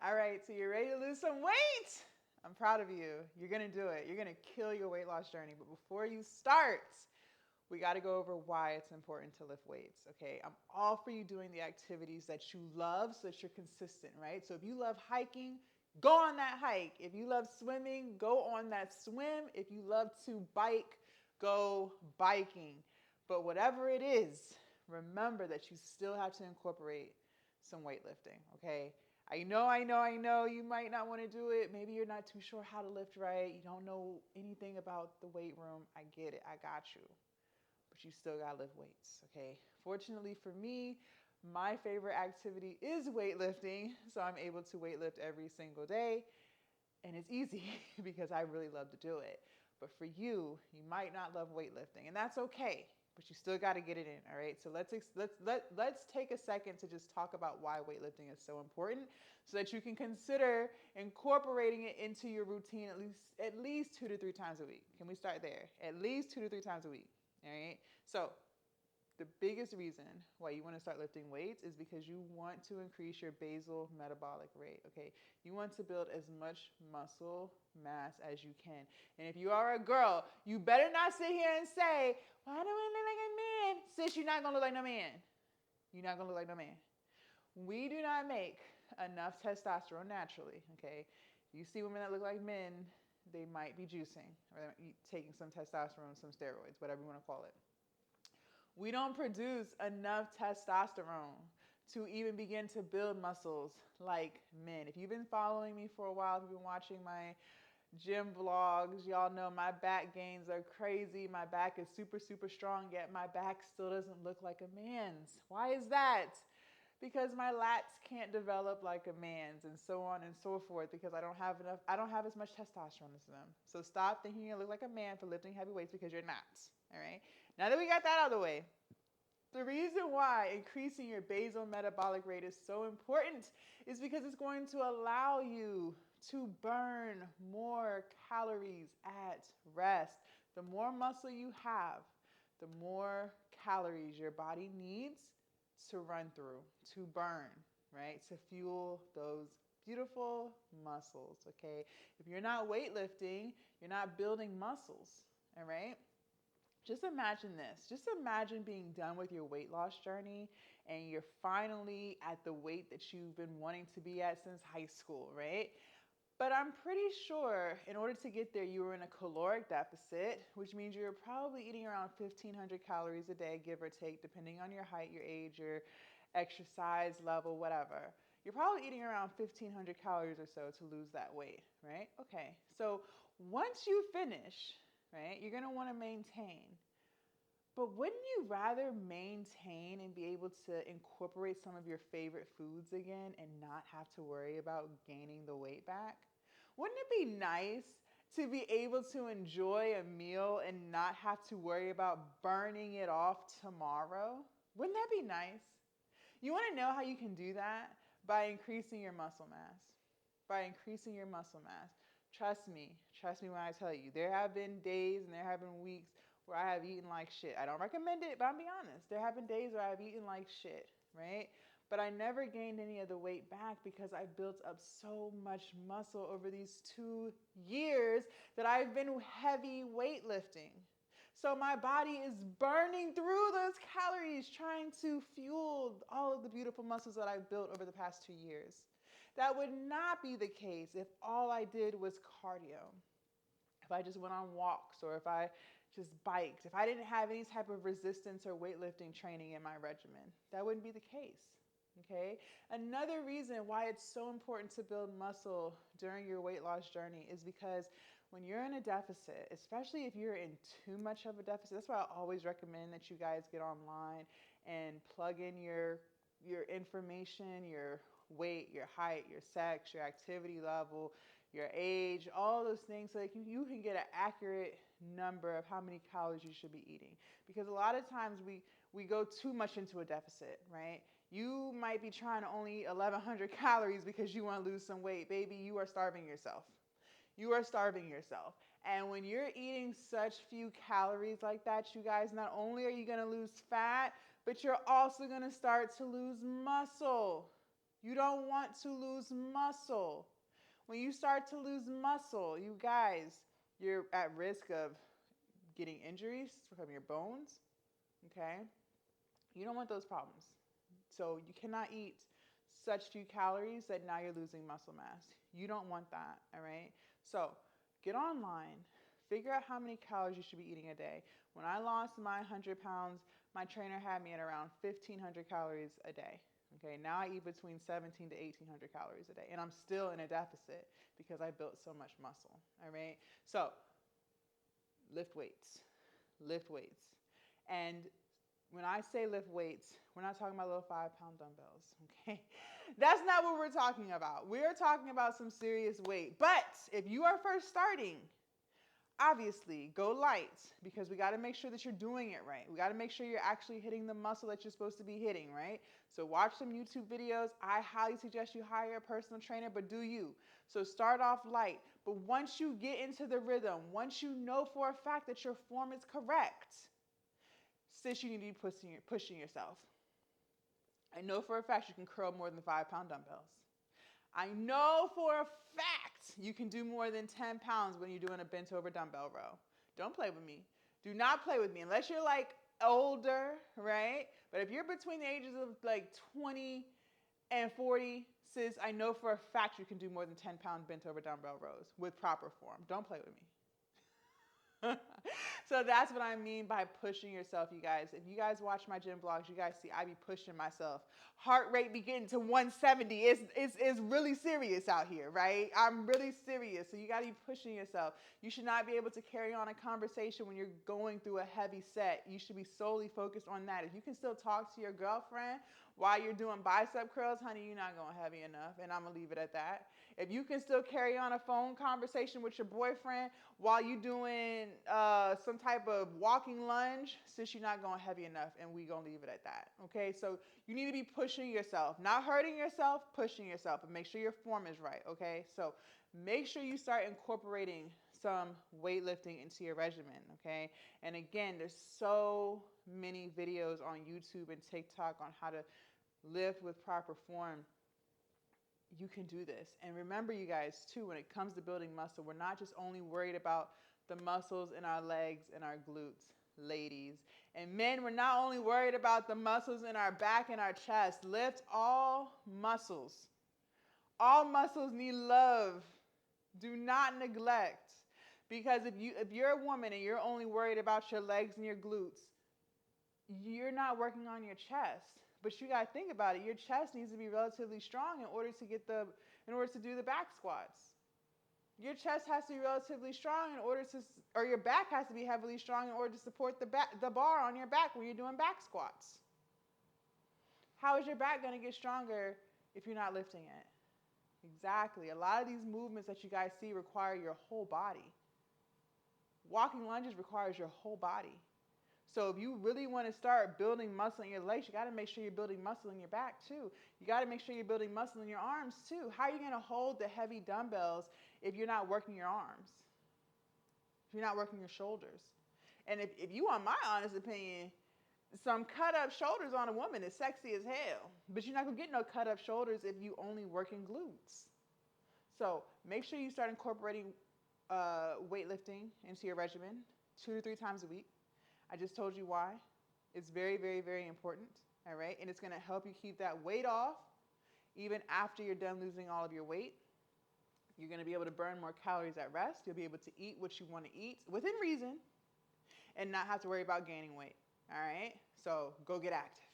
All right, so you're ready to lose some weight. I'm proud of you. You're gonna do it. You're gonna kill your weight loss journey. But before you start, we got to go over why it's important to lift weights. Okay, I'm all for you doing the activities that you love so that you're consistent, right? So if you love hiking, go on that hike. If you love swimming, go on that swim. If you love to bike, go biking. But whatever it is, remember that you still have to incorporate some weightlifting, okay? I know you might not want to do it. Maybe you're not too sure how to lift right. You don't know anything about the weight room. I get it. I got you. But you still gotta lift weights, okay? Fortunately for me, my favorite activity is weightlifting, so I'm able to weightlift every single day, and it's easy because I really love to do it. But for you, you might not love weightlifting, and that's okay, but you still gotta get it in, all right? So let's take a second to just talk about why weightlifting is so important so that you can consider incorporating it into your routine at least 2 to 3 times a week. Can we start there? At least 2 to 3 times a week. All right. So the biggest reason why you want to start lifting weights is because you want to increase your basal metabolic rate. Okay. You want to build as much muscle mass as you can. And if you are a girl, you better not sit here and say, why do I look like a man? Sis, you're not going to look like no man. You're not going to look like no man. We do not make enough testosterone naturally. Okay. You see women that look like men, they might be juicing or taking some testosterone, some steroids, whatever you want to call it. We don't produce enough testosterone to even begin to build muscles like men. If you've been following me for a while, if you've been watching my gym vlogs, y'all know my back gains are crazy. My back is super, super strong, yet my back still doesn't look like a man's. Why is that? Because my lats can't develop like a man's, and so on and so forth, because I don't have as much testosterone as them. So stop thinking you look like a man for lifting heavy weights because you're not, all right? Now that we got that out of the way, the reason why increasing your basal metabolic rate is so important is because it's going to allow you to burn more calories at rest. The more muscle you have, the more calories your body needs to run through, to burn, right? To fuel those beautiful muscles, okay? If you're not weightlifting, you're not building muscles, all right? Just imagine this. Just imagine being done with your weight loss journey and you're finally at the weight that you've been wanting to be at since high school, right? But I'm pretty sure in order to get there, you were in a caloric deficit, which means you're probably eating around 1,500 calories a day, give or take, depending on your height, your age, your exercise level, whatever. You're probably eating around 1,500 calories or so to lose that weight, right? Okay, so once you finish, right, you're gonna wanna maintain. But wouldn't you rather maintain and be able to incorporate some of your favorite foods again and not have to worry about gaining the weight back? Wouldn't it be nice to be able to enjoy a meal and not have to worry about burning it off tomorrow? Wouldn't that be nice? You want to know how you can do that? By increasing your muscle mass. By increasing your muscle mass. Trust me when I tell you, there have been days and there have been weeks where I have eaten like shit. I don't recommend it, but I'll be honest. There have been days where I've eaten like shit, right? But I never gained any of the weight back because I built up so much muscle over these 2 years that I've been heavy weightlifting. So my body is burning through those calories trying to fuel all of the beautiful muscles that I've built over the past 2 years. That would not be the case if all I did was cardio. If I just went on walks or if I just biked, if I didn't have any type of resistance or weightlifting training in my regimen, that wouldn't be the case. Okay? Another reason why it's so important to build muscle during your weight loss journey is because when you're in a deficit, especially if you're in too much of a deficit, that's why I always recommend that you guys get online and plug in your information, your weight, your height, your sex, your activity level, your age, all those things, so that you can get an accurate number of how many calories you should be eating. Because a lot of times we go too much into a deficit, right? You might be trying to only eat 1,100 calories because you want to lose some weight. Baby, you are starving yourself. You are starving yourself. And when you're eating such few calories like that, you guys, not only are you going to lose fat, but you're also going to start to lose muscle. You don't want to lose muscle. When you start to lose muscle, you guys, you're at risk of getting injuries from your bones, okay? You don't want those problems. So you cannot eat such few calories that now you're losing muscle mass. You don't want that, all right? So get online, figure out how many calories you should be eating a day. When I lost my 100 pounds, my trainer had me at around 1,500 calories a day. Okay, now I eat between 17 to 1,800 calories a day, and I'm still in a deficit because I built so much muscle, all right? So lift weights, lift weights. And when I say lift weights, we're not talking about little 5-pound dumbbells, okay? That's not what we're talking about. We're talking about some serious weight. But if you are first starting, obviously go light, because we got to make sure that you're doing it right. We got to make sure you're actually hitting the muscle that you're supposed to be hitting, right? So watch some YouTube videos. I highly suggest you hire a personal trainer, but do you. So start off light. But once you get into the rhythm, once you know for a fact that your form is correct, sis, you need to be pushing yourself. I know for a fact you can curl more than 5-pound dumbbells. I know for a fact you can do more than 10 pounds when you're doing a bent over dumbbell row. Don't play with me. Do not play with me unless you're like older, right? But if you're between the ages of like 20 and 40, sis, I know for a fact you can do more than 10-pound bent over dumbbell rows with proper form. Don't play with me. So that's what I mean by pushing yourself, you guys. If you guys watch my gym vlogs, you guys see I be pushing myself. Heart rate be getting to 170. It's really serious out here, right? I'm really serious. So you got to be pushing yourself. You should not be able to carry on a conversation when you're going through a heavy set. You should be solely focused on that. If you can still talk to your girlfriend while you're doing bicep curls, honey, you're not going heavy enough, and I'm going to leave it at that. If you can still carry on a phone conversation with your boyfriend while you're doing some type of walking lunge, sis, you're not going heavy enough, and we're going to leave it at that, okay? So you need to be pushing yourself, not hurting yourself, pushing yourself, and make sure your form is right, okay? So make sure you start incorporating some weightlifting into your regimen, okay? And again, there's so many videos on YouTube and TikTok on how to lift with proper form. You can do this. And remember, you guys, too, when it comes to building muscle, we're not just only worried about the muscles in our legs and our glutes, ladies. And men, we're not only worried about the muscles in our back and our chest. Lift all muscles. All muscles need love. Do not neglect. Because if you're a woman and you're only worried about your legs and your glutes, you're not working on your chest. But you got to think about it. Your chest needs to be relatively strong in order to do the back squats. Your chest has to be relatively strong or your back has to be heavily strong in order to support the bar on your back when you're doing back squats. How is your back going to get stronger if you're not lifting it? Exactly. A lot of these movements that you guys see require your whole body. Walking lunges requires your whole body. So if you really want to start building muscle in your legs, you got to make sure you're building muscle in your back too. You got to make sure you're building muscle in your arms too. How are you going to hold the heavy dumbbells if you're not working your arms? If you're not working your shoulders? And if you want my honest opinion, some cut-up shoulders on a woman is sexy as hell. But you're not going to get no cut-up shoulders if you only working glutes. So make sure you start incorporating weightlifting into your regimen 2 to 3 times a week. I just told you why. It's very, very, very important, all right? And it's going to help you keep that weight off even after you're done losing all of your weight. You're going to be able to burn more calories at rest. You'll be able to eat what you want to eat within reason and not have to worry about gaining weight, all right? So go get active.